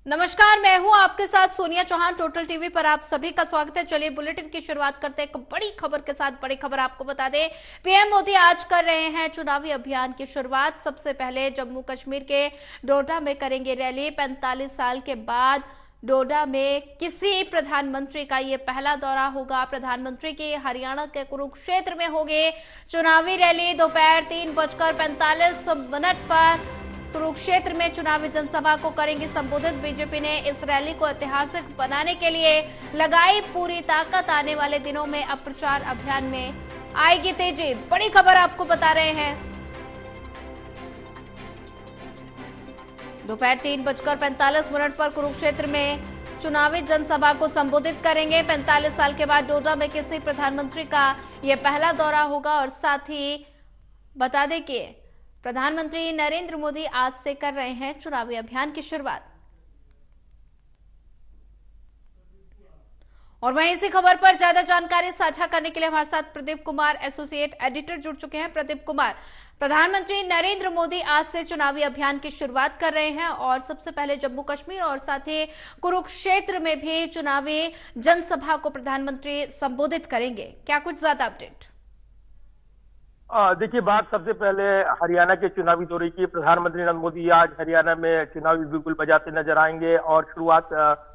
नमस्कार, मैं हूं आपके साथ सोनिया चौहान। टोटल टीवी पर आप सभी का स्वागत है। चलिए बुलेटिन की शुरुआत करते हैं एक बड़ी खबर के साथ। बड़ी खबर आपको बता दें, पीएम मोदी आज कर रहे हैं चुनावी अभियान की शुरुआत। सबसे पहले जम्मू कश्मीर के डोडा में करेंगे रैली। 45 साल के बाद डोडा में किसी प्रधानमंत्री का ये पहला दौरा होगा। प्रधानमंत्री की हरियाणा के कुरुक्षेत्र में होगी चुनावी रैली। दोपहर 3:45 पर कुरुक्षेत्र में चुनावी जनसभा को करेंगे संबोधित। बीजेपी ने इस रैली को ऐतिहासिक बनाने के लिए लगाई पूरी ताकत। आने वाले दिनों में अब प्रचार अभियान में आएगी तेजी। बड़ी खबर आपको बता रहे हैं। दोपहर 3:45 पर कुरुक्षेत्र में चुनावी जनसभा को संबोधित करेंगे। 45 साल के बाद डोडा में किसी प्रधानमंत्री का यह पहला दौरा होगा। और साथ ही बता दें कि प्रधानमंत्री नरेंद्र मोदी आज से कर रहे हैं चुनावी अभियान की शुरुआत। और वहीं इसी खबर पर ज्यादा जानकारी साझा करने के लिए हमारे साथ प्रदीप कुमार, एसोसिएट एडिटर, जुड़ चुके हैं। प्रदीप कुमार, प्रधानमंत्री नरेंद्र मोदी आज से चुनावी अभियान की शुरुआत कर रहे हैं और सबसे पहले जम्मू कश्मीर और साथ ही कुरुक्षेत्र में भी चुनावी जनसभा को प्रधानमंत्री संबोधित करेंगे। क्या कुछ ज्यादा अपडेट? देखिए, बात सबसे पहले हरियाणा के चुनावी दौरे की। प्रधानमंत्री नरेंद्र मोदी आज हरियाणा में चुनावी बिगुल बजाते नजर आएंगे और शुरुआत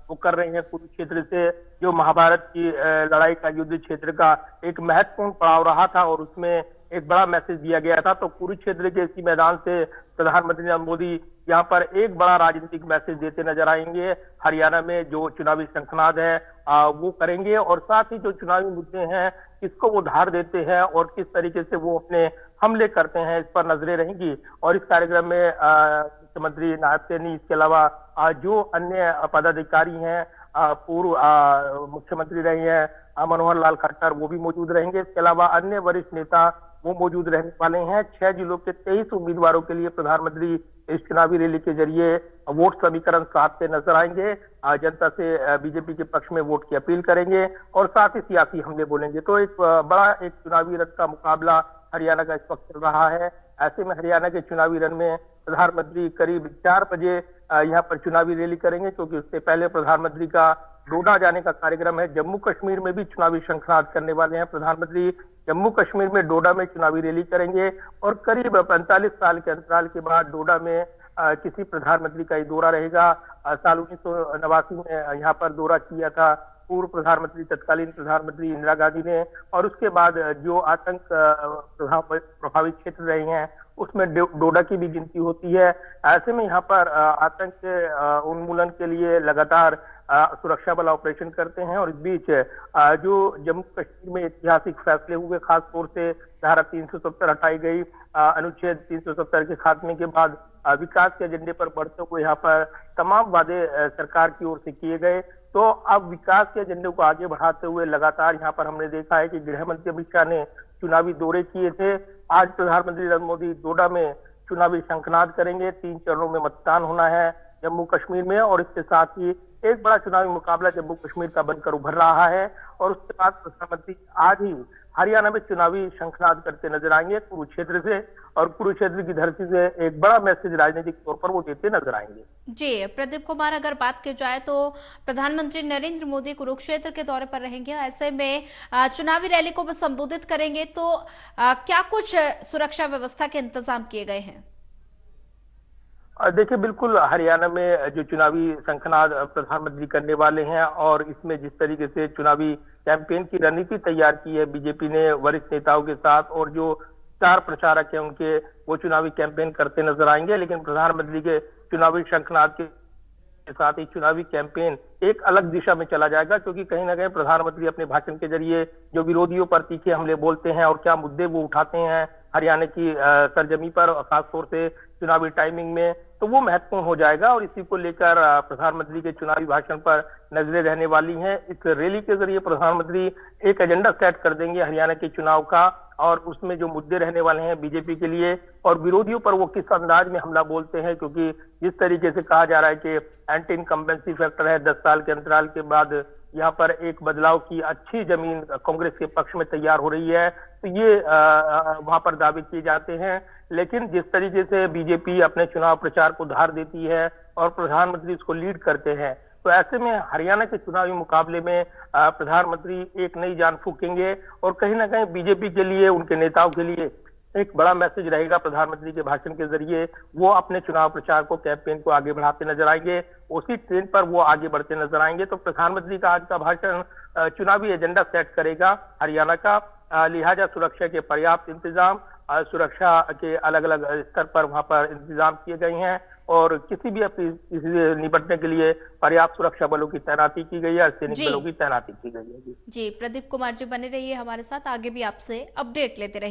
वो कर रहे हैं कुरुक्षेत्र से, जो महाभारत की लड़ाई का, युद्ध क्षेत्र का एक महत्वपूर्ण पड़ाव रहा था और उसमें एक बड़ा मैसेज दिया गया था। तो कुरुक्षेत्र के इसी मैदान से प्रधानमंत्री नरेंद्र मोदी यहाँ पर एक बड़ा राजनीतिक मैसेज देते नजर आएंगे। हरियाणा में जो चुनावी शंखनाद है वो करेंगे और साथ ही जो चुनावी मुद्दे हैं किसको वो धार देते हैं और किस तरीके से वो अपने हमले करते हैं, इस पर नजरें रहेंगी। और इस कार्यक्रम में मुख्यमंत्री नायब सैनी, इसके अलावा जो अन्य पदाधिकारी हैं, पूर्व मुख्यमंत्री रहे हैं मनोहर लाल खट्टर, वो भी मौजूद रहेंगे। इसके अलावा अन्य वरिष्ठ नेता वो मौजूद रहने वाले हैं। 6 जिलों के 23 उम्मीदवारों के लिए प्रधानमंत्री इस चुनावी रैली के जरिए वोट समीकरण साधते नजर आएंगे। जनता से बीजेपी के पक्ष में वोट की अपील करेंगे और साथ ही सियासी हमले बोलेंगे। तो एक बड़ा एक चुनावी रथ का मुकाबला हरियाणा का इस वक्त चल रहा है। ऐसे में हरियाणा के चुनावी रण में प्रधानमंत्री करीब 4 बजे यहाँ पर चुनावी रैली करेंगे, क्योंकि उससे पहले प्रधानमंत्री का डोडा जाने का कार्यक्रम है। जम्मू कश्मीर में भी चुनावी शंखनाद करने वाले हैं प्रधानमंत्री। जम्मू कश्मीर में डोडा में चुनावी रैली करेंगे और करीब 45 साल के अंतराल के बाद डोडा में किसी प्रधानमंत्री का ये दौरा रहेगा। साल 1989 में यहाँ पर दौरा किया था पूर्व प्रधानमंत्री, तत्कालीन प्रधानमंत्री इंदिरा गांधी ने, और उसके बाद जो आतंक प्रभावित क्षेत्र रहे हैं उसमें डोडा की भी गिनती होती है। ऐसे में यहाँ पर आतंक के उन्मूलन के लिए लगातार सुरक्षा बल ऑपरेशन करते हैं। और इस बीच जो जम्मू कश्मीर में ऐतिहासिक फैसले हुए, खास तौर से धारा 370 हटाई गई, अनुच्छेद 370 के खात्मे के बाद विकास के एजेंडे पर बढ़ते हुए यहाँ पर तमाम वादे सरकार की ओर से किए गए। तो अब विकास के एजेंडे को आगे बढ़ाते हुए लगातार यहाँ पर हमने देखा है कि गृह मंत्री अमित शाह ने चुनावी दौरे किए थे। आज प्रधानमंत्री नरेंद्र मोदी डोडा में चुनावी शंखनाद करेंगे। 3 चरणों में मतदान होना है जम्मू कश्मीर में और इसके साथ ही एक बड़ा चुनावी मुकाबला जम्मू कश्मीर का बनकर उभर रहा है। और उसके बाद प्रधानमंत्री आज ही हरियाणा में चुनावी शंखनाद करते नजर आएंगे कुरुक्षेत्र से, और कुरुक्षेत्र की धरती से एक बड़ा मैसेज राजनीतिक तौर पर वो देते नजर आएंगे। जी प्रदीप कुमार, अगर बात की जाए तो प्रधानमंत्री नरेंद्र मोदी कुरुक्षेत्र के दौरे पर रहेंगे। ऐसे में चुनावी रैली को संबोधित करेंगे, तो क्या कुछ सुरक्षा व्यवस्था के इंतजाम किए गए हैं? देखिए, बिल्कुल हरियाणा में जो चुनावी शंखनाद प्रधानमंत्री करने वाले हैं और इसमें जिस तरीके से चुनावी कैंपेन की रणनीति तैयार की है बीजेपी ने वरिष्ठ नेताओं के साथ, और जो स्टार प्रचारक हैं उनके, वो चुनावी कैंपेन करते नजर आएंगे। लेकिन प्रधानमंत्री के चुनावी शंखनाद के साथ ही चुनावी कैंपेन एक अलग दिशा में चला जाएगा, क्योंकि कहीं ना कहीं प्रधानमंत्री अपने भाषण के जरिए जो विरोधियों पर तीखे हमले बोलते हैं और क्या मुद्दे वो उठाते हैं हरियाणा की सरजमी पर, खासतौर से चुनावी टाइमिंग में, तो वो महत्वपूर्ण हो जाएगा। और इसी को लेकर प्रधानमंत्री के चुनावी भाषण पर नजरें रहने वाली हैं। इस रैली के जरिए प्रधानमंत्री एक एजेंडा सेट कर देंगे हरियाणा के चुनाव का, और उसमें जो मुद्दे रहने वाले हैं बीजेपी के लिए और विरोधियों पर वो किस अंदाज में हमला बोलते हैं। क्योंकि जिस तरीके से कहा जा रहा है कि एंटी इनकम्बेंसी फैक्टर है, 10 साल के अंतराल के बाद यहाँ पर एक बदलाव की अच्छी जमीन कांग्रेस के पक्ष में तैयार हो रही है, तो ये वहां पर दावे किए जाते हैं। लेकिन जिस तरीके से बीजेपी अपने चुनाव प्रचार प्रचार को धार देती है और प्रधानमंत्री इसको लीड करते हैं। तो ऐसे में हरियाणा के चुनावी मुकाबले में प्रधानमंत्री एक नई जान फूकेंगे और कहीं ना कहीं बीजेपी के लिए, उनके नेताओं के लिए एक बड़ा मैसेज रहेगा। प्रधानमंत्री के भाषण के जरिए वो अपने चुनाव प्रचार को, कैंपेन को आगे बढ़ाते नजर आएंगे, उसी ट्रेंड पर वो आगे बढ़ते नजर आएंगे। तो प्रधानमंत्री का आज का भाषण चुनावी एजेंडा सेट करेगा हरियाणा का। लिहाजा सुरक्षा के पर्याप्त इंतजाम, सुरक्षा के अलग अलग स्तर पर वहां पर इंतजाम किए गए हैं और किसी निपटने के लिए पर्याप्त सुरक्षा बलों की तैनाती की गई है, अर्धसैनिक बलों की तैनाती की गई है। जी, प्रदीप कुमार जी बने रहिए हमारे साथ, आगे भी आपसे अपडेट लेते रहिए।